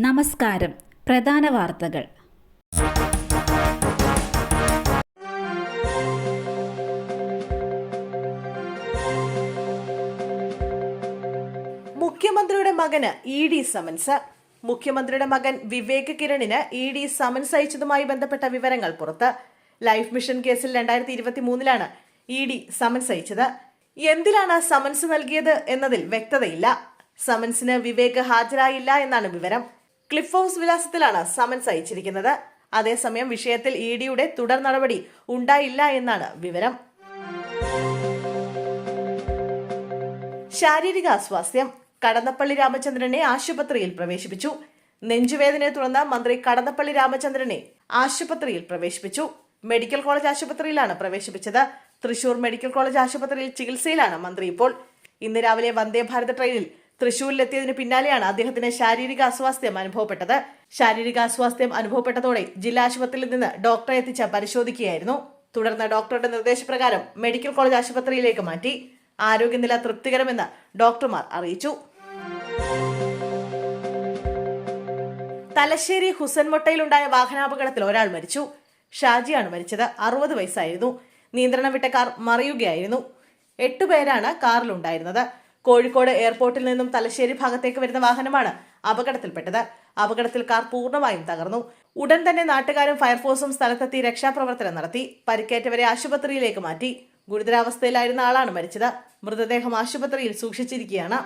നമസ്കാരം. പ്രധാന വാർത്തകൾ. മുഖ്യമന്ത്രിയുടെ മകന് ഇ.ഡി. സമൻസ്. മുഖ്യമന്ത്രിയുടെ മകൻ വിവേക് കിരണിന് ഇ.ഡി. സമൻസ് അയച്ചതുമായി ബന്ധപ്പെട്ട വിവരങ്ങൾ പുറത്ത്. ലൈഫ് മിഷൻ കേസിൽ 2023 ഇ.ഡി. സമൻസ് അയച്ചത്. എന്തിനാണ് സമൻസ് നൽകിയത് എന്നതിൽ വ്യക്തതയില്ല. സമൻസിന് വിവേക് ഹാജരായില്ല എന്നാണ് വിവരം. ക്ലിഫ് ഹൗസ് വിലാസത്തിലാണ് സമൻസ് അയച്ചിരിക്കുന്നത്. അതേസമയം വിഷയത്തിൽ ഇ.ഡിയുടെ തുടർ നടപടി ഉണ്ടായില്ല എന്നാണ് വിവരം. ശാരീരിക അസ്വാസ്ഥ്യം. കടന്നപ്പള്ളി രാമചന്ദ്രനെ ആശുപത്രിയിൽ പ്രവേശിപ്പിച്ചു. നെഞ്ചുവേദനയെ തുടർന്ന് മന്ത്രി കടന്നപ്പള്ളി രാമചന്ദ്രനെ ആശുപത്രിയിൽ പ്രവേശിപ്പിച്ചു. മെഡിക്കൽ കോളേജ് ആശുപത്രിയിലാണ് പ്രവേശിപ്പിച്ചത്. തൃശൂർ മെഡിക്കൽ കോളേജ് ആശുപത്രിയിൽ ചികിത്സയിലാണ് മന്ത്രി ഇപ്പോൾ. ഇന്ന് രാവിലെ വന്ദേ ഭാരത് ട്രെയിനിൽ തൃശൂരിലെത്തിയതിന് പിന്നാലെയാണ് അദ്ദേഹത്തിന് ശാരീരിക അസ്വാസ്ഥ്യം അനുഭവപ്പെട്ടത്. ശാരീരിക അസ്വാസ്ഥ്യം അനുഭവപ്പെട്ടതോടെ ജില്ലാ ആശുപത്രിയിൽ നിന്ന് ഡോക്ടറെ എത്തിച്ച് പരിശോധിക്കുകയായിരുന്നു. തുടർന്ന് ഡോക്ടറുടെ നിർദ്ദേശപ്രകാരം മെഡിക്കൽ കോളേജ് ആശുപത്രിയിലേക്ക് മാറ്റി. ആരോഗ്യനില തൃപ്തികരമെന്ന് ഡോക്ടർമാർ അറിയിച്ചു. തലശ്ശേരി ഹുസൻമൊട്ടയിലുണ്ടായ വാഹനാപകടത്തിൽ ഒരാൾ മരിച്ചു. ഷാജിയാണ് മരിച്ചത്. 60 വയസ്സായിരുന്നു. നിയന്ത്രണം വിട്ട കാർ മറിയുകയായിരുന്നു. 8 പേരാണ് കാറിലുണ്ടായിരുന്നത്. കോഴിക്കോട് എയർപോർട്ടിൽ നിന്നും തലശ്ശേരി ഭാഗത്തേക്ക് വരുന്ന വാഹനമാണ് അപകടത്തിൽപ്പെട്ടത്. അപകടത്തിൽ കാർ പൂർണ്ണമായും തകർന്നു. ഉടൻ തന്നെ നാട്ടുകാരും ഫയർഫോഴ്സും സ്ഥലത്തെത്തി രക്ഷാപ്രവർത്തനം നടത്തി. പരിക്കേറ്റവരെ ആശുപത്രിയിലേക്ക് മാറ്റി. ഗുരുതരാവസ്ഥയിലായിരുന്ന ആളാണ് മരിച്ചത്. മൃതദേഹം ആശുപത്രിയിൽ സൂക്ഷിച്ചിരിക്കുകയാണ്.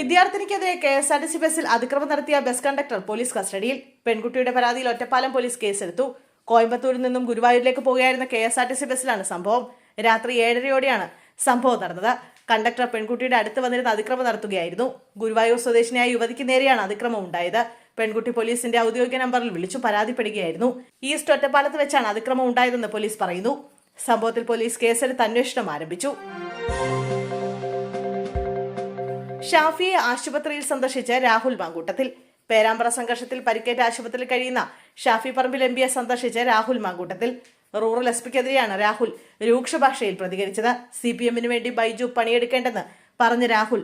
വിദ്യാർത്ഥിനിക്കെതിരെ KSRTC ബസ്സിൽ അതിക്രമം നടത്തിയ ബസ് കണ്ടക്ടർ പോലീസ് കസ്റ്റഡിയിൽ. പെൺകുട്ടിയുടെ പരാതിയിൽ ഒറ്റപ്പാലം പോലീസ് കേസെടുത്തു. കോയമ്പത്തൂരിൽ നിന്നും ഗുരുവായൂരിലേക്ക് പോകുകയായിരുന്ന KSRTC ബസ്സിലാണ് സംഭവം. രാത്രി 7:30യോടെയാണ് സംഭവം നടന്നത്. കണ്ടക്ടർ പെൺകുട്ടിയുടെ അടുത്ത് വന്നിരുന്ന് അതിക്രമം നടത്തുകയായിരുന്നു. ഗുരുവായൂർ സ്വദേശിനിയായ യുവതിക്ക് നേരെയാണ് അതിക്രമം ഉണ്ടായത്. പെൺകുട്ടി പോലീസിന്റെ ഔദ്യോഗിക നമ്പറിൽ വിളിച്ചു പരാതിപ്പെടുകയായിരുന്നു. ഈസ്റ്റ് ഒറ്റപ്പാലത്ത് വെച്ചാണ് അതിക്രമം ഉണ്ടായതെന്ന് പോലീസ് പറയുന്നു. സംഭവത്തിൽ പോലീസ് കേസെടുത്ത് അന്വേഷണം ആരംഭിച്ചു. ഷാഫിയെ ആശുപത്രിയിൽ സന്ദർശിച്ച് രാഹുൽ മാങ്കൂട്ടത്തിൽ. പേരാമ്പ്ര സംഘർഷത്തിൽ പരിക്കേറ്റ ആശുപത്രിയിൽ കഴിയുന്ന ഷാഫി പറമ്പിൽ MPയെ സന്ദർശിച്ച് രാഹുൽ മാങ്കൂട്ടത്തിൽ. റൂറൽ എസ്പിക്കെതിരെയാണ് രാഹുൽ രൂക്ഷ ഭാഷയിൽ പ്രതികരിച്ചത്. CPMന് വേണ്ടി ബൈജു പണിയെടുക്കേണ്ടെന്ന് പറഞ്ഞ രാഹുൽ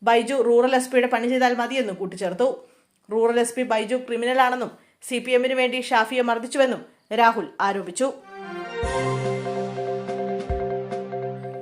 ബൈജു റൂറൽ എസ്പിയുടെ പണി ചെയ്താൽ മതിയെന്നും കൂട്ടിച്ചേർത്തു. റൂറൽ SP ബൈജു ക്രിമിനലാണെന്നും CPMന് വേണ്ടി ഷാഫിയെ മർദ്ദിച്ചുവെന്നും രാഹുൽ ആരോപിച്ചു.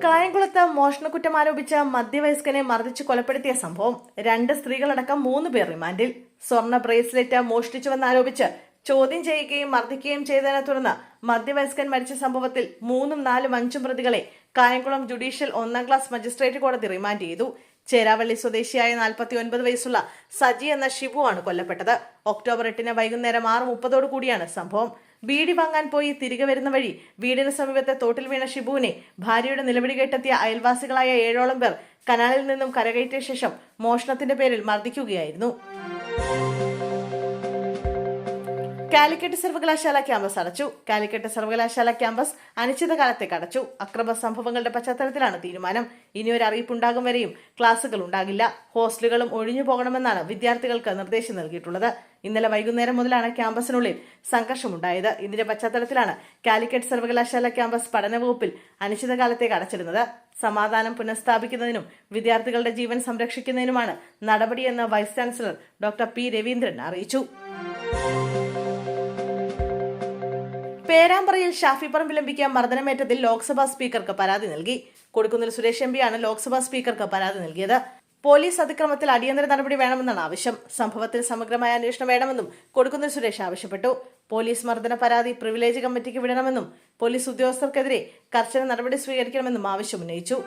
കായംകുളത്ത് മോഷണക്കുറ്റം ആരോപിച്ച മധ്യവയസ്കനെ മർദ്ദിച്ച് കൊലപ്പെടുത്തിയ സംഭവം. 2 സ്ത്രീകളടക്കം 3 പേർ റിമാൻഡിൽ. സ്വർണ്ണ ബ്രേസ്ലെറ്റ് മോഷ്ടിച്ചുവെന്നാരോപിച്ച് ചോദ്യം ചെയ്യുകയും മർദ്ദിക്കുകയും ചെയ്തതിനെ തുടർന്ന് മധ്യവയസ്കൻ മരിച്ച സംഭവത്തിൽ 3, 4, 5 പ്രതികളെ കായംകുളം ജുഡീഷ്യൽ 1ാം ക്ലാസ് മജിസ്ട്രേറ്റ് കോടതി റിമാൻഡ് ചെയ്തു. ചേരാവള്ളി സ്വദേശിയായ 49 വയസ്സുള്ള സജി എന്ന ഷിബു ആണ് കൊല്ലപ്പെട്ടത്. ഒക്ടോബർ 8 വൈകുന്നേരം 6:30 സംഭവം. ബീഡി വാങ്ങാൻ പോയി തിരികെ വരുന്ന വഴി വീടിന് സമീപത്തെ തോട്ടിൽ വീണ ഷിബുവിനെ ഭാര്യയുടെ നിലവിളി കേട്ടെത്തിയ അയൽവാസികളായ 7ഓളം പേർ കനാലിൽ നിന്നും കരകയറ്റിയ ശേഷം മോഷണത്തിന്റെ പേരിൽ മർദ്ദിക്കുകയായിരുന്നു. കാലിക്കറ്റ് സർവകലാശാല ക്യാമ്പസ് അടച്ചു. കാലിക്കറ്റ് സർവകലാശാല ക്യാമ്പസ് അനിശ്ചിതകാലത്തേക്ക് അടച്ചു. അക്രമ സംഭവങ്ങളുടെ പശ്ചാത്തലത്തിലാണ് തീരുമാനം. ഇനിയൊരു അറിയിപ്പുണ്ടാകും വരെയും ക്ലാസുകൾ ഉണ്ടാകില്ല. ഹോസ്റ്റലുകളും ഒഴിഞ്ഞു പോകണമെന്നാണ് വിദ്യാർത്ഥികൾക്ക് നിർദ്ദേശം നൽകിയിട്ടുള്ളത്. ഇന്നലെ വൈകുന്നേരം മുതലാണ് ക്യാമ്പസിനുള്ളിൽ സംഘർഷമുണ്ടായത്. ഇതിന്റെ പശ്ചാത്തലത്തിലാണ് കാലിക്കറ്റ് സർവകലാശാല ക്യാമ്പസ് പഠനവകുപ്പിൽ അനിശ്ചിതകാലത്തേക്ക് അടച്ചിരുന്നത്. സമാധാനം പുനഃസ്ഥാപിക്കുന്നതിനും വിദ്യാർത്ഥികളുടെ ജീവൻ സംരക്ഷിക്കുന്നതിനുമാണ് നടപടിയെന്ന് vice chancellor doctor P. Raveendran അറിയിച്ചു. പേരാമ്പ്രയിൽ ഷാഫി പറമ്പിൽ MPക്ക് മർദ്ദനമേറ്റതിൽ ലോക്സഭാ സ്പീക്കർക്ക് പരാതി നൽകി. കൊടിക്കുന്നിൽ സുരേഷ് MPയാണ് ലോക്സഭാ സ്പീക്കർക്ക് പരാതി നൽകിയത്. പോലീസ് അതിക്രമത്തിൽ അടിയന്തര നടപടി വേണമെന്നാണ് ആവശ്യം. സംഭവത്തിൽ സമഗ്രമായ അന്വേഷണം വേണമെന്നും കൊടിക്കുന്നിൽ സുരേഷ് ആവശ്യപ്പെട്ടു. പോലീസ് മർദ്ദന പരാതി പ്രിവിലേജ് കമ്മിറ്റിക്ക് വിടണമെന്നും പോലീസ് ഉദ്യോഗസ്ഥർക്കെതിരെ കർശന നടപടി സ്വീകരിക്കണമെന്നും ആവശ്യമുന്നയിച്ചു.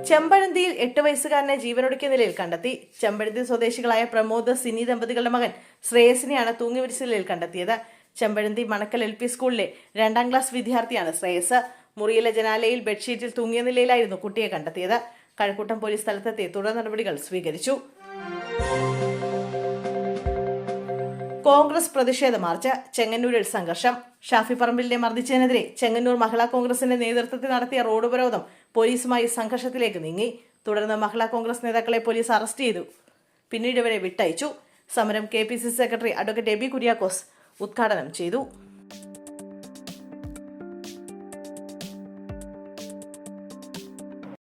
ചെമ്പഴന്തിയിൽ 8 വയസ്സുകാരനെ ജീവനൊടുക്കിയ നിലയിൽ കണ്ടെത്തി. ചെമ്പഴന്തി സ്വദേശികളായ പ്രമോദ്, സിനി ദമ്പതികളുടെ മകൻ ശ്രേയസിനെയാണ് തൂങ്ങിമരിച്ച നിലയിൽ കണ്ടെത്തിയത്. ചെമ്പഴന്തി മണക്കൽ LP സ്കൂളിലെ 2ാം ക്ലാസ് വിദ്യാർത്ഥിയാണ് ശ്രേയസ്. മുറിയിലെ ജനാലയിൽ ബെഡ്ഷീറ്റിൽ തൂങ്ങിയ നിലയിലായിരുന്നു കുട്ടിയെ കണ്ടെത്തിയത്. കഴക്കൂട്ടം പോലീസ് സ്ഥലത്തെത്തി തുടർ നടപടികൾ സ്വീകരിച്ചു. കോൺഗ്രസ് പ്രതിഷേധ മാർച്ച്. ചെങ്ങന്നൂരിൽ സംഘർഷം. ഷാഫി പറമ്പിലിനെ മർദ്ദിച്ചതിനെതിരെ ചെങ്ങന്നൂർ മഹിളാ കോൺഗ്രസിന്റെ നേതൃത്വത്തിൽ നടത്തിയ റോഡ് ഉപരോധം പോലീസുമായി സംഘർഷത്തിലേക്ക് നീങ്ങി. തുടർന്ന് മഹിളാ കോൺഗ്രസ് നേതാക്കളെ പോലീസ് അറസ്റ്റ് ചെയ്തു. പിന്നീട് ഇവരെ വിട്ടയച്ചു. സമരം KPCC secretary advocate AB Kuriakose ഉദ്ഘാടനം ചെയ്തു.